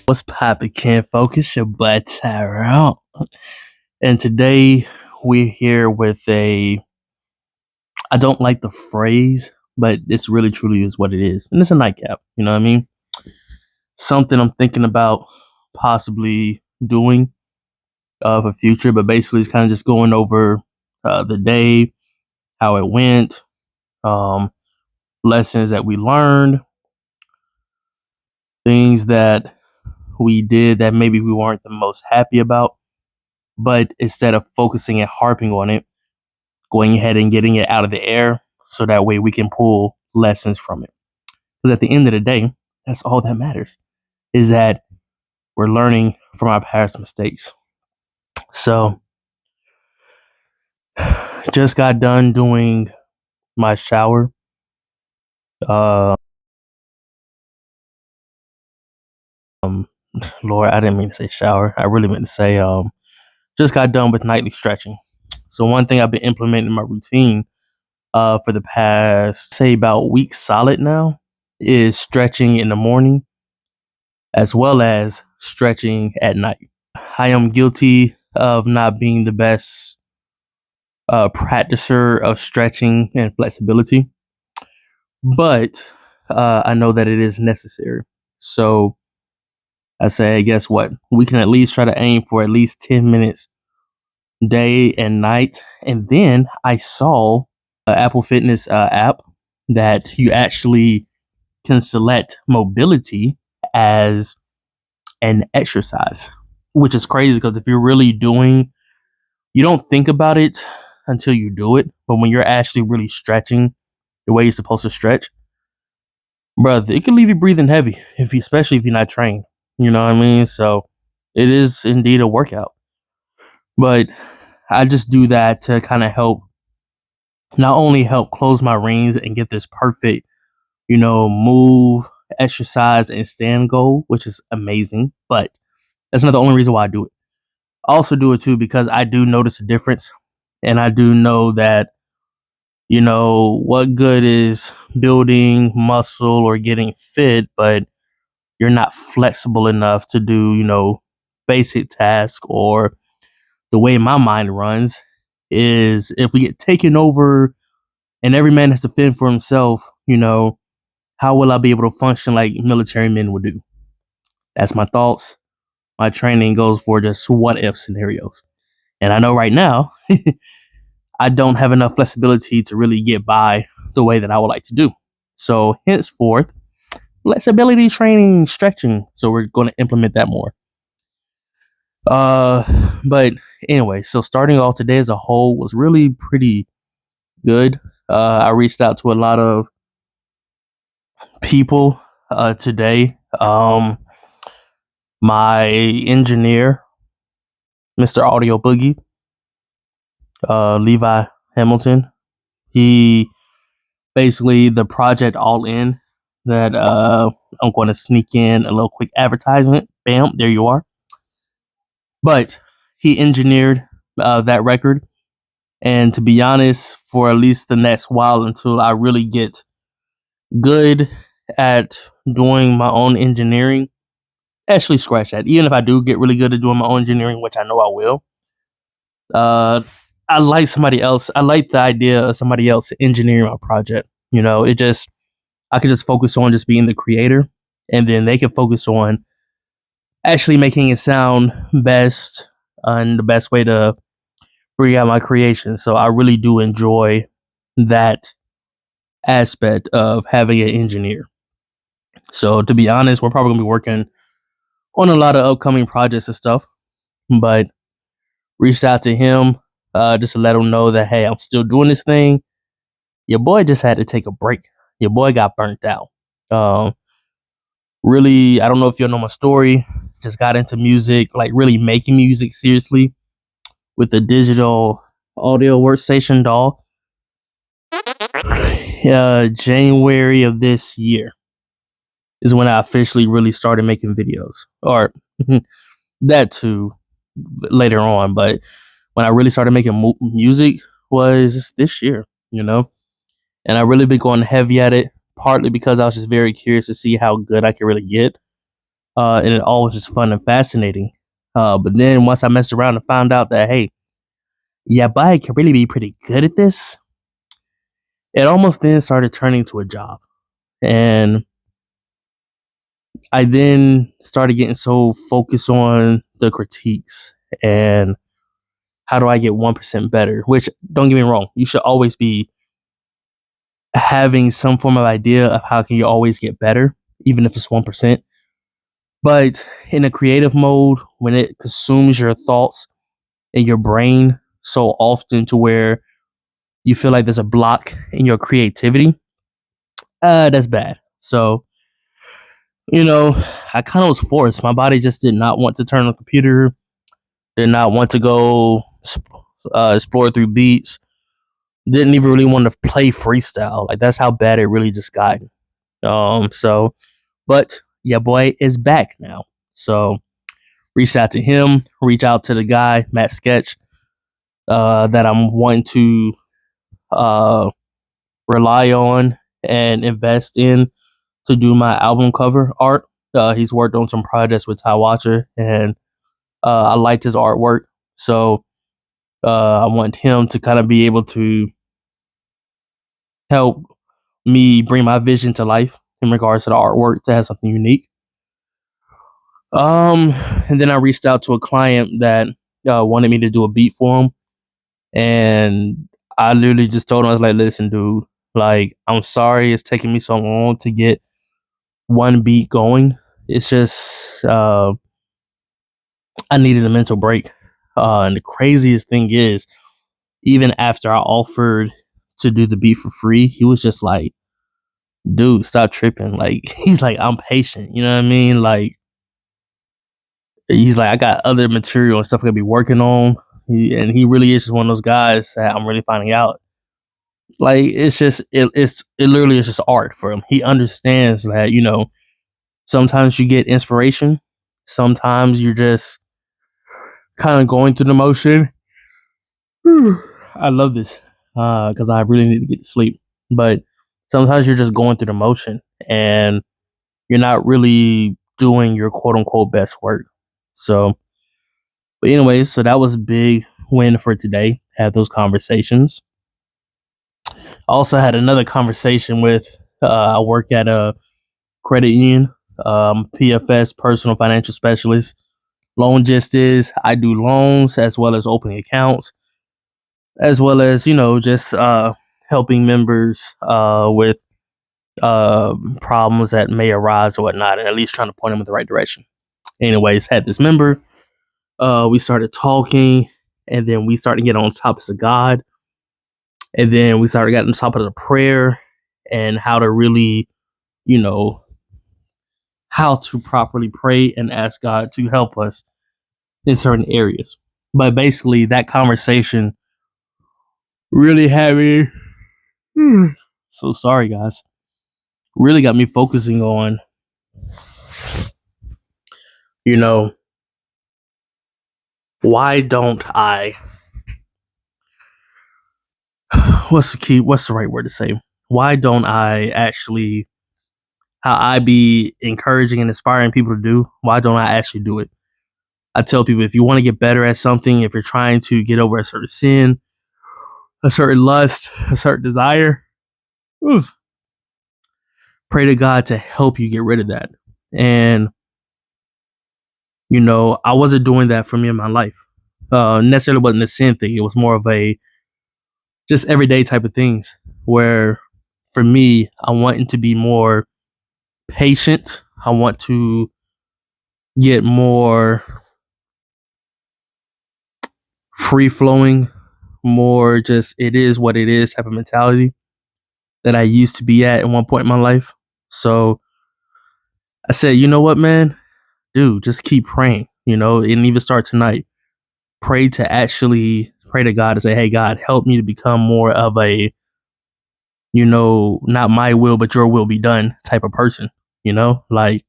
What's poppin', Can't Focus? Your boy Tyrell. And today we're here with I don't like the phrase, but it's really truly is what it is. And it's a nightcap, you know what I mean? Something I'm thinking about possibly doing for future, but basically it's kind of just going over the day, how it went, um, lessons that we learned, things that we did that maybe we weren't the most happy about. But instead of focusing and harping on it, going ahead and getting it out of the air so that way we can pull lessons from it. Because at the end of the day, that's all that matters is that we're learning from our past mistakes. So, just got done doing my shower. Um, Lord, I didn't mean to say shower. I really meant to say just got done with nightly stretching. So one thing I've been implementing in my routine for the past say about week solid now is stretching in the morning as well as stretching at night. I am guilty of not being the best practicer of stretching and flexibility, but I know that it is necessary. So I say, guess what? We can at least try to aim for at least 10 minutes day and night. And then I saw an Apple Fitness app that you actually can select mobility as an exercise, which is crazy because if you're really doing, you don't think about it until you do it. But when you're actually really stretching the way you're supposed to stretch, brother, it can leave you breathing heavy especially if you're not trained. You know what I mean? So it is indeed a workout. But I just do that to kind of help, not only help close my rings and get this perfect, move, exercise, and stand goal, which is amazing. But that's not the only reason why I do it. I also do it too because I do notice a difference, and I do know that what good is building muscle or getting fit, but you're not flexible enough to do basic tasks. Or the way my mind runs is if we get taken over and every man has to fend for himself, how will I be able to function like military men would do? That's my thoughts. My training goes for just what if scenarios. And I know right now I don't have enough flexibility to really get by the way that I would like to do. So henceforth, flexibility training, stretching. So we're going to implement that more. But anyway, so starting off today as a whole was really pretty good. I reached out to a lot of people today. My engineer, Mr. Audio Boogie, Levi Hamilton, he basically the project All In that I'm going to sneak in a little quick advertisement. Bam, there you are. But he engineered that record. And to be honest, for at least the next while until I really get good at doing my own engineering, actually scratch that. Even if I do get really good at doing my own engineering, which I know I will, uh, I like somebody else. I like the idea of somebody else engineering my project. I could just focus on just being the creator, and then they can focus on actually making it sound best and the best way to bring out my creation. So I really do enjoy that aspect of having an engineer. So to be honest, we're probably gonna be working on a lot of upcoming projects and stuff. But reached out to him just to let him know that hey, I'm still doing this thing. Your boy just had to take a break. Your boy got burnt out. Um, Really, I don't know if you know my story. Just got into music, like really making music seriously with the digital audio workstation DAW. January of this year is when I officially really started making videos, or that too later on. But when I really started making music was this year, and I really been going heavy at it. Partly because I was just very curious to see how good I could really get. and it all was just fun and fascinating. But then once I messed around and found out that, hey, yeah, but I can really be pretty good at this, it almost then started turning to a job. And I then started getting so focused on the critiques and how do I get 1% better, which don't get me wrong, you should always be having some form of idea of how can you always get better, even if it's 1%. But in a creative mode, when it consumes your thoughts and your brain so often to where you feel like there's a block in your creativity, that's bad. So, you know, I kind of was forced. My body just did not want to turn on the computer, did not want to go explore through beats, didn't even really want to play freestyle. Like that's how bad it really just got. So, but yeah, boy is back now. So reached out to him, reach out to the guy, Matt Sketch, that I'm wanting to uh, rely on and invest in to do my album cover art. He's worked on some projects with Ty Watcher, and I liked his artwork. So I want him to kind of be able to help me bring my vision to life in regards to the artwork to have something unique. Um, and then I reached out to a client that wanted me to do a beat for him, and I literally just told him, I was like, "Listen, dude, like, I'm sorry it's taking me so long to get one beat going. It's just I needed a mental break." And the craziest thing is, even after I offered to do the beat for free, he was just like, "Dude, stop tripping." Like, he's like, "I'm patient." You know what I mean? Like, he's like, "I got other material and stuff I'm gonna be working on." And he really is just one of those guys that I'm really finding out. Like, it literally is just art for him. He understands that, sometimes you get inspiration, sometimes you're just kind of going through the motion. I love this because I really need to get to sleep. But sometimes you're just going through the motion and you're not really doing your quote unquote best work. So, but anyways, so that was a big win for today. Had those conversations. Also had another conversation with I work at a credit union, PFS, personal financial specialist. Loan gist is I do loans as well as opening accounts, as well as just helping members with problems that may arise or whatnot, and at least trying to point them in the right direction. Anyways, had this member. We started talking, and then we started getting on topics of God, and then we started getting on top of the prayer and how to really, you know, how to properly pray and ask God to help us in certain areas. But basically, that conversation really had me. So sorry, guys. Really got me focusing on, you know, why don't I? What's the key? What's the right word to say? Why don't I actually? How I be encouraging and inspiring people to do? Why don't I actually do it? I tell people, if you want to get better at something, if you're trying to get over a certain sin, a certain lust, a certain desire, oof, pray to God to help you get rid of that. And I wasn't doing that for me in my life. Necessarily wasn't a sin thing. It was more of a just everyday type of things where for me, I wanted to be more patient. I want to get more free flowing, more just it is what it is type of mentality that I used to be at one point in my life. So I said, you know what, man? Dude, just keep praying, and even start tonight. Pray to actually pray to God and say, hey, God, help me to become more of a, not my will, but your will be done type of person, like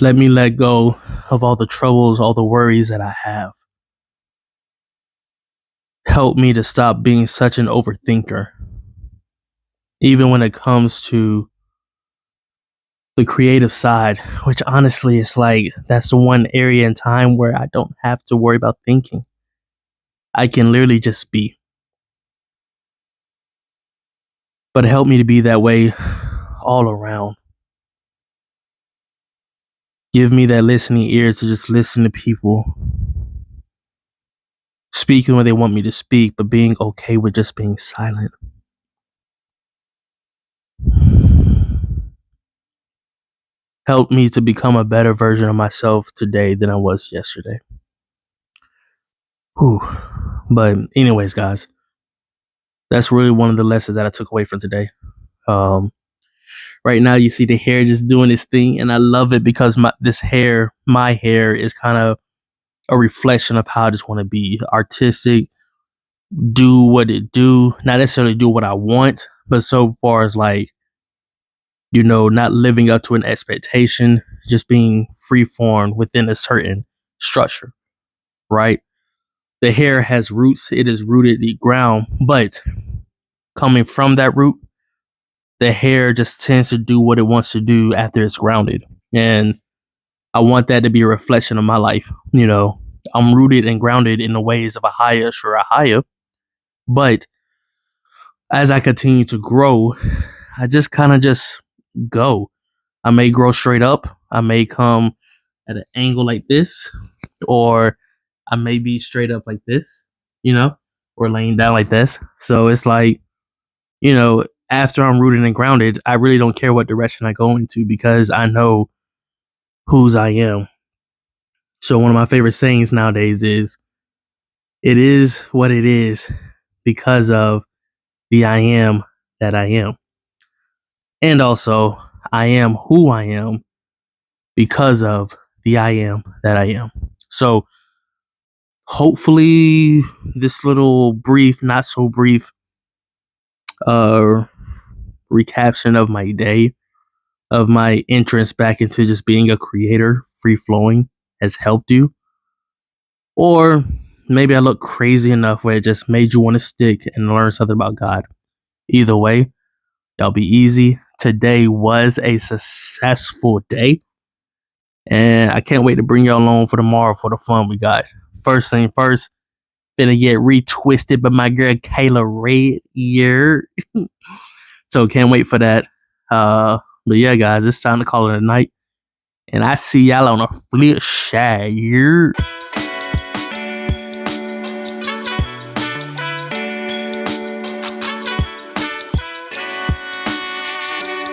let me let go of all the troubles, all the worries that I have. Help me to stop being such an overthinker, even when it comes to the creative side, which honestly is like that's the one area in time where I don't have to worry about thinking. I can literally just be. But it helped me to be that way all around. Give me that listening ear to just listen to people speaking when they want me to speak, but being okay with just being silent. Helped me to become a better version of myself today than I was yesterday. Whew. But anyways, guys, that's really one of the lessons that I took away from today. Right now you see the hair just doing its thing, and I love it because my hair is kind of a reflection of how I just want to be artistic, do what it do, not necessarily do what I want, but so far as like, not living up to an expectation, just being free formed within a certain structure, right? The hair has roots, it is rooted in the ground, but coming from that root, the hair just tends to do what it wants to do after it's grounded. And I want that to be a reflection of my life. I'm rooted and grounded in the ways of a higher Shurahaya, but as I continue to grow, I just kind of just go. I may grow straight up. I may come at an angle like this, or I may be straight up like this, or laying down like this. So it's like, after I'm rooted and grounded, I really don't care what direction I go into because I know whose I am. So one of my favorite sayings nowadays is, it is what it is because of the I am that I am. And also, I am who I am because of the I am that I am. So hopefully this little brief, not so brief, recaption of my day, of my entrance back into just being a creator, free flowing, has helped you. Or maybe I look crazy enough where it just made you want to stick and learn something about God. Either way, y'all be easy. Today was a successful day. And I can't wait to bring y'all along for tomorrow for the fun we got. First thing first, finna get retwisted by my girl Kayla Red here. So can't wait for that. But yeah, guys, it's time to call it a night. And I see y'all on a flip side.